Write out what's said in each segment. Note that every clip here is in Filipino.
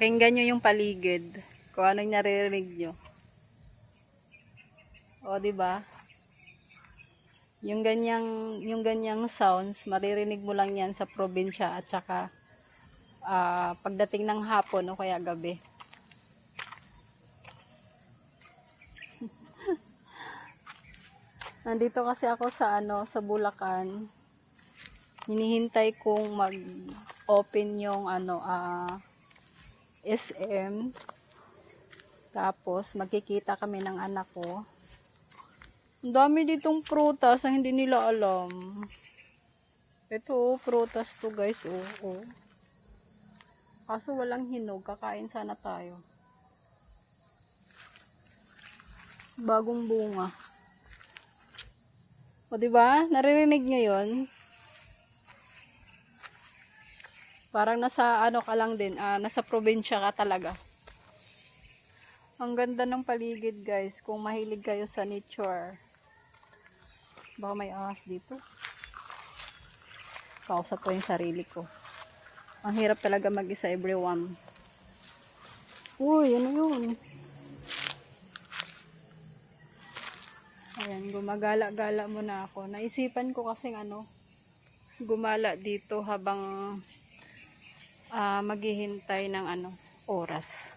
Pakinggan nyo yung paligid. Kung anong naririnig nyo. O, diba? Yung ganyang sounds, maririnig mo lang yan sa probinsya at saka pagdating ng hapon o kaya gabi. Nandito kasi ako sa Bulacan. Hinihintay kong mag-open yung SM. Tapos magkikita kami ng anak ko. Ang dami ditong prutas na hindi nila alam. Ito, prutas to guys. Oh. Kaso walang hinog. Kakain sana tayo. Bagong bunga. O diba? Naririnig nyo yun? Parang nasa ka lang din. Nasa probinsya ka talaga. Ang ganda ng paligid guys. Kung mahilig kayo sa nature. Baka may ahas dito. Kausap ko yung sarili ko. Ang hirap talaga mag-isa everyone. Uy, ano yun? Ayan, gumagala-gala muna ako. Naisipan ko kasing gumala dito habang maghihintay ng oras.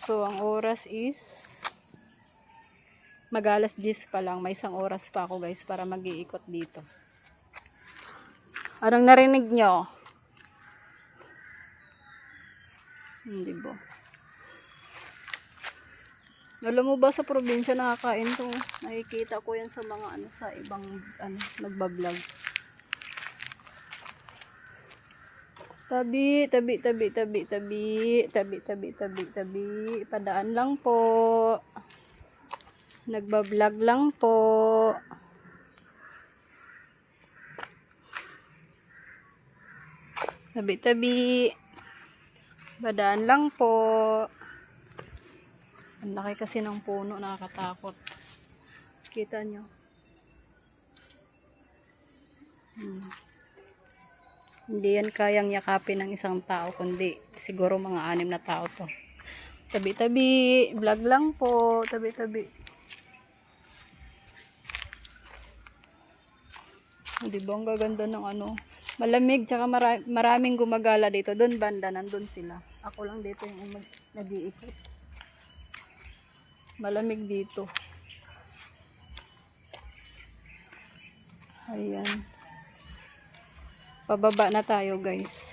So, ang oras is mag-alas 10 pa lang. May isang oras pa ako guys para mag-iikot dito. Anong narinig nyo? Hindi ba? Alam mo ba sa probinsya nakakain to? Nakikita ko yan sa mga sa ibang nagbablog. Tabi. Padaan lang po. Nagbablog lang po. Tabi. Padaan lang po. Ang laki kasi ng puno, nakakatakot. Kita nyo. Hindi yan kayang yakapin ng isang tao, kundi siguro mga 6 na tao to. Tabi. Vlog lang po. Tabi. Diba ang gaganda ng malamig, tsaka maraming gumagala dito. Doon banda, nandun sila. Ako lang dito yung nag-iikot. Malamig dito. Ayan. Pababa na tayo guys.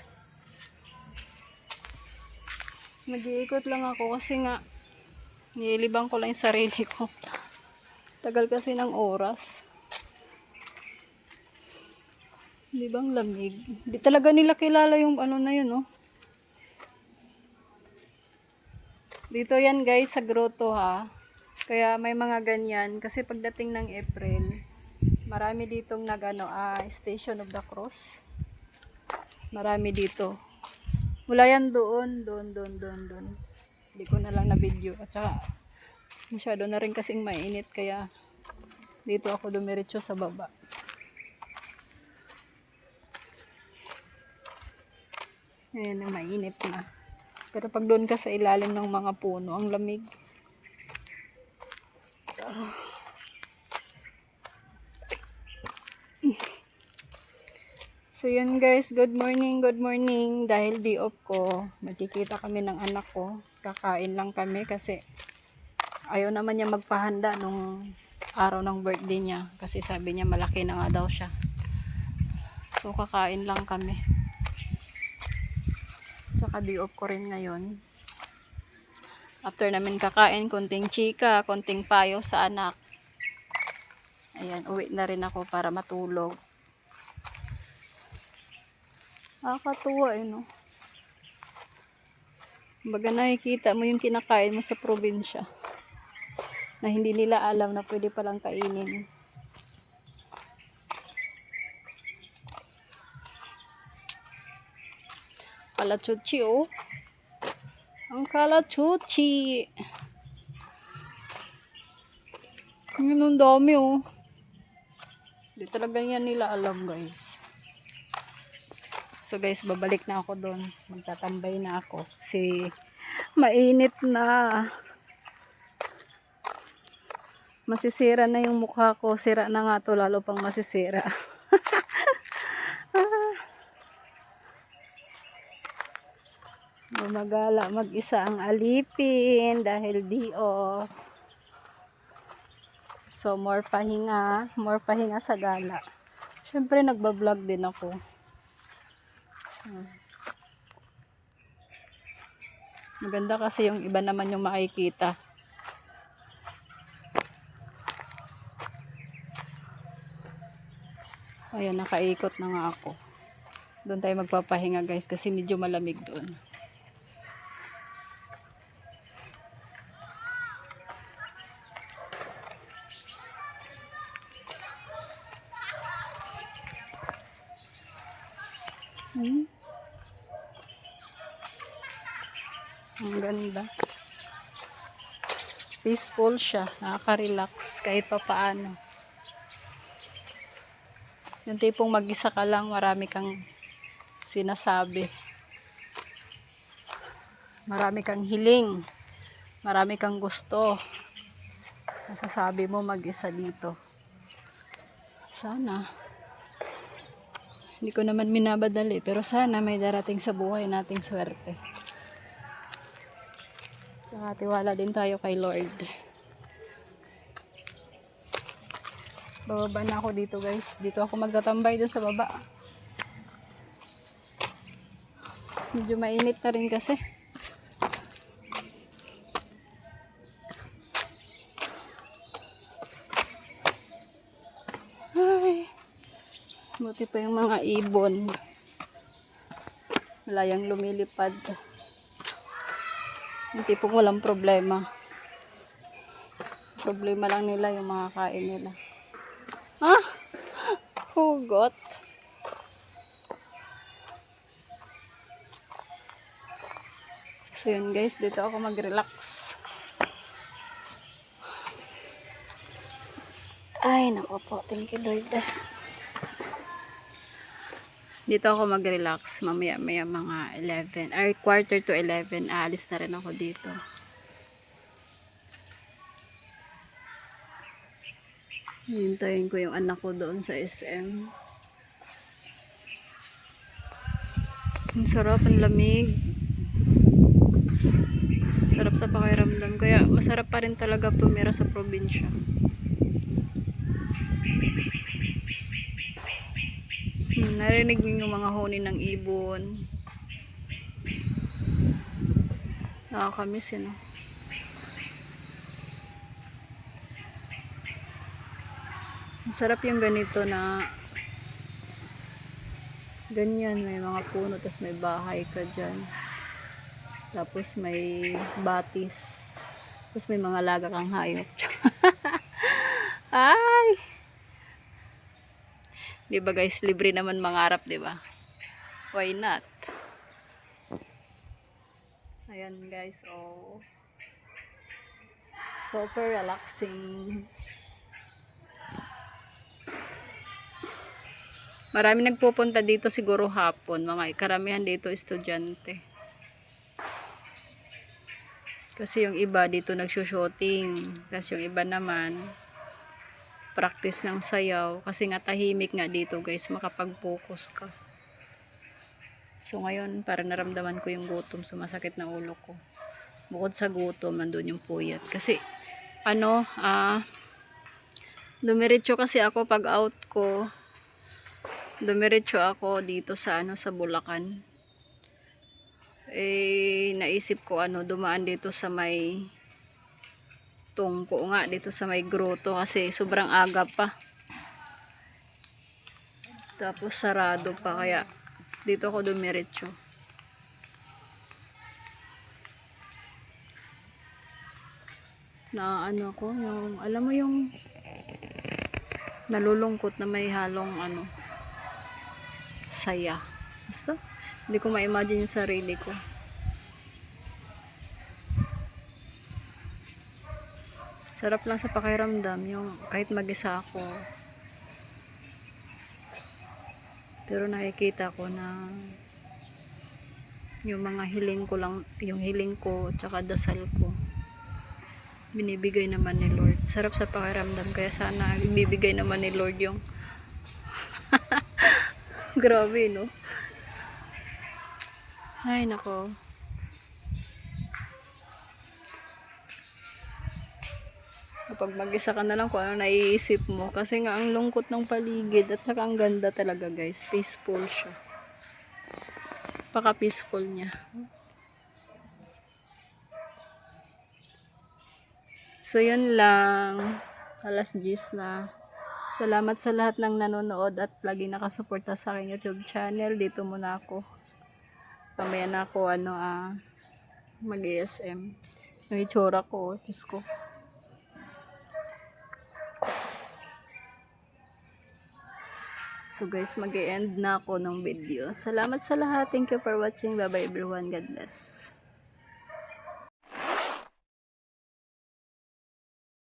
Nag-iikot lang ako kasi nga nilibang ko lang yung sarili ko. Tagal kasi ng oras. Di ba ang lamig? Di talaga nila kilala yung na yun, no? Dito yan guys sa grotto ha. Kaya may mga ganyan kasi pagdating ng April, marami ditong Station of the Cross. Marami dito. Mula yan doon. Hindi ko na lang na video. At saka masyado na rin kasing mainit kaya dito ako dumiretso sa baba. Ayan na, mainit na. Pero pag doon ka sa ilalim ng mga puno, ang lamig. So yun guys, good morning. Dahil day off ko, magkikita kami ng anak ko. Kakain lang kami kasi ayaw naman niya magpahanda nung araw ng birthday niya. Kasi sabi niya malaki na nga daw siya. So kakain lang kami. Tsaka day off ko rin ngayon. After namin kakain, konting chika, konting payo sa anak. Ayan, uwi na rin ako para matulog. Nakakatuwa no. Baga nakikita mo yung kinakain mo sa probinsya. Na hindi nila alam na pwede palang kainin. Kalachuchi oh. Ang kalachuchi. Ang dami oh. Hindi talaga yan nila alam guys. So guys, babalik na ako doon. Magtatambay na ako. Kasi mainit na. Masisira na yung mukha ko. Sira na nga to, lalo pang masisira. Gumagala mag-isa ang alipin dahil di off. So more pahinga sa gala. Syempre nagba-vlog din ako. Maganda kasi yung iba naman yung makikita. Ayan, nakaikot na nga ako. Doon tayo magpapahinga guys kasi medyo malamig doon. Ang ganda. Peaceful siya. Nakaka-relax kahit pa paano. Yung tipong mag-isa ka lang, marami kang sinasabi. Marami kang hiling. Marami kang gusto. Nasasabi mo mag-isa dito. Sana. Hindi ko naman minabadali. Pero sana may darating sa buhay nating swerte. Saka tiwala din tayo kay Lord. Bababa na ako dito guys. Dito ako magtatambay doon sa baba. Medyo mainit na rin kasi. Ay. Buti pa yung mga ibon. Wala yang lumilipad. Yung tipong walang problema. Problema lang nila yung mga kain nila. Ah! Hugot. So yun guys, dito ako mag-relax. Ay, nako po. Thank you Lord. Dito ako mag-relax. Mamaya mga 11. Or quarter to 11. Aalis na rin ako dito. Hintayin ko yung anak ko doon sa SM. Ang sarap, ang lamig. Sarap sa pakiramdam. Kaya masarap pa rin talaga tumira sa probinsya. Narinig mo yung mga huni ng ibon. Nakakamiss yun. Sarap yung ganito na ganyan, may mga puno tapos may bahay ka dyan, tapos may batis, tapos may mga laga kang hayop. Ay, diba guys, libre naman mangarap, diba? Why not? Ayan guys, oh, super relaxing. Marami nagpupunta dito siguro hapon. Mga karamihan dito estudyante. Kasi yung iba dito nagsushooting. Tapos yung iba naman practice ng sayaw. Kasi nga tahimik nga dito guys. Makapag-focus ka. So ngayon parang naramdaman ko yung gutom. Sumasakit na ulo ko. Bukod sa gutom, nandun yung puyat. Kasi dumiretso kasi ako pag out ko. Dumiretso ako dito sa sa Bulacan. Naisip ko dumaan dito sa may tungko nga, dito sa may grotto kasi sobrang aga pa. Tapos sarado pa kaya dito ako dumiretso. Na ko, yung alam mo yung nalulungkot na may halong saya. Basta, hindi ko ma-imagine yung sarili ko. Sarap lang sa pakiramdam, yung kahit mag-isa ako. Pero nakikita ko na yung mga hiling ko lang, yung hiling ko tsaka dasal ko binibigay naman ni Lord. Sarap sa pakiramdam, kaya sana ibibigay naman ni Lord yung grabe, no? Ay nako, kapag mag-isa ka na lang kung ano naiisip mo, kasi nga ang lungkot ng paligid at saka ang ganda talaga guys, peaceful siya, paka peaceful niya. So yun lang, alas 10 na. Salamat sa lahat ng nanonood at lagi nakasuporta sa aking YouTube channel. Dito muna ako, mamaya na ako mag-ASM. Yung itsura ko, Diyos ko. So guys, mag-e-end na ako ng video. Salamat sa lahat. Thank you for watching. Bye bye everyone. God bless.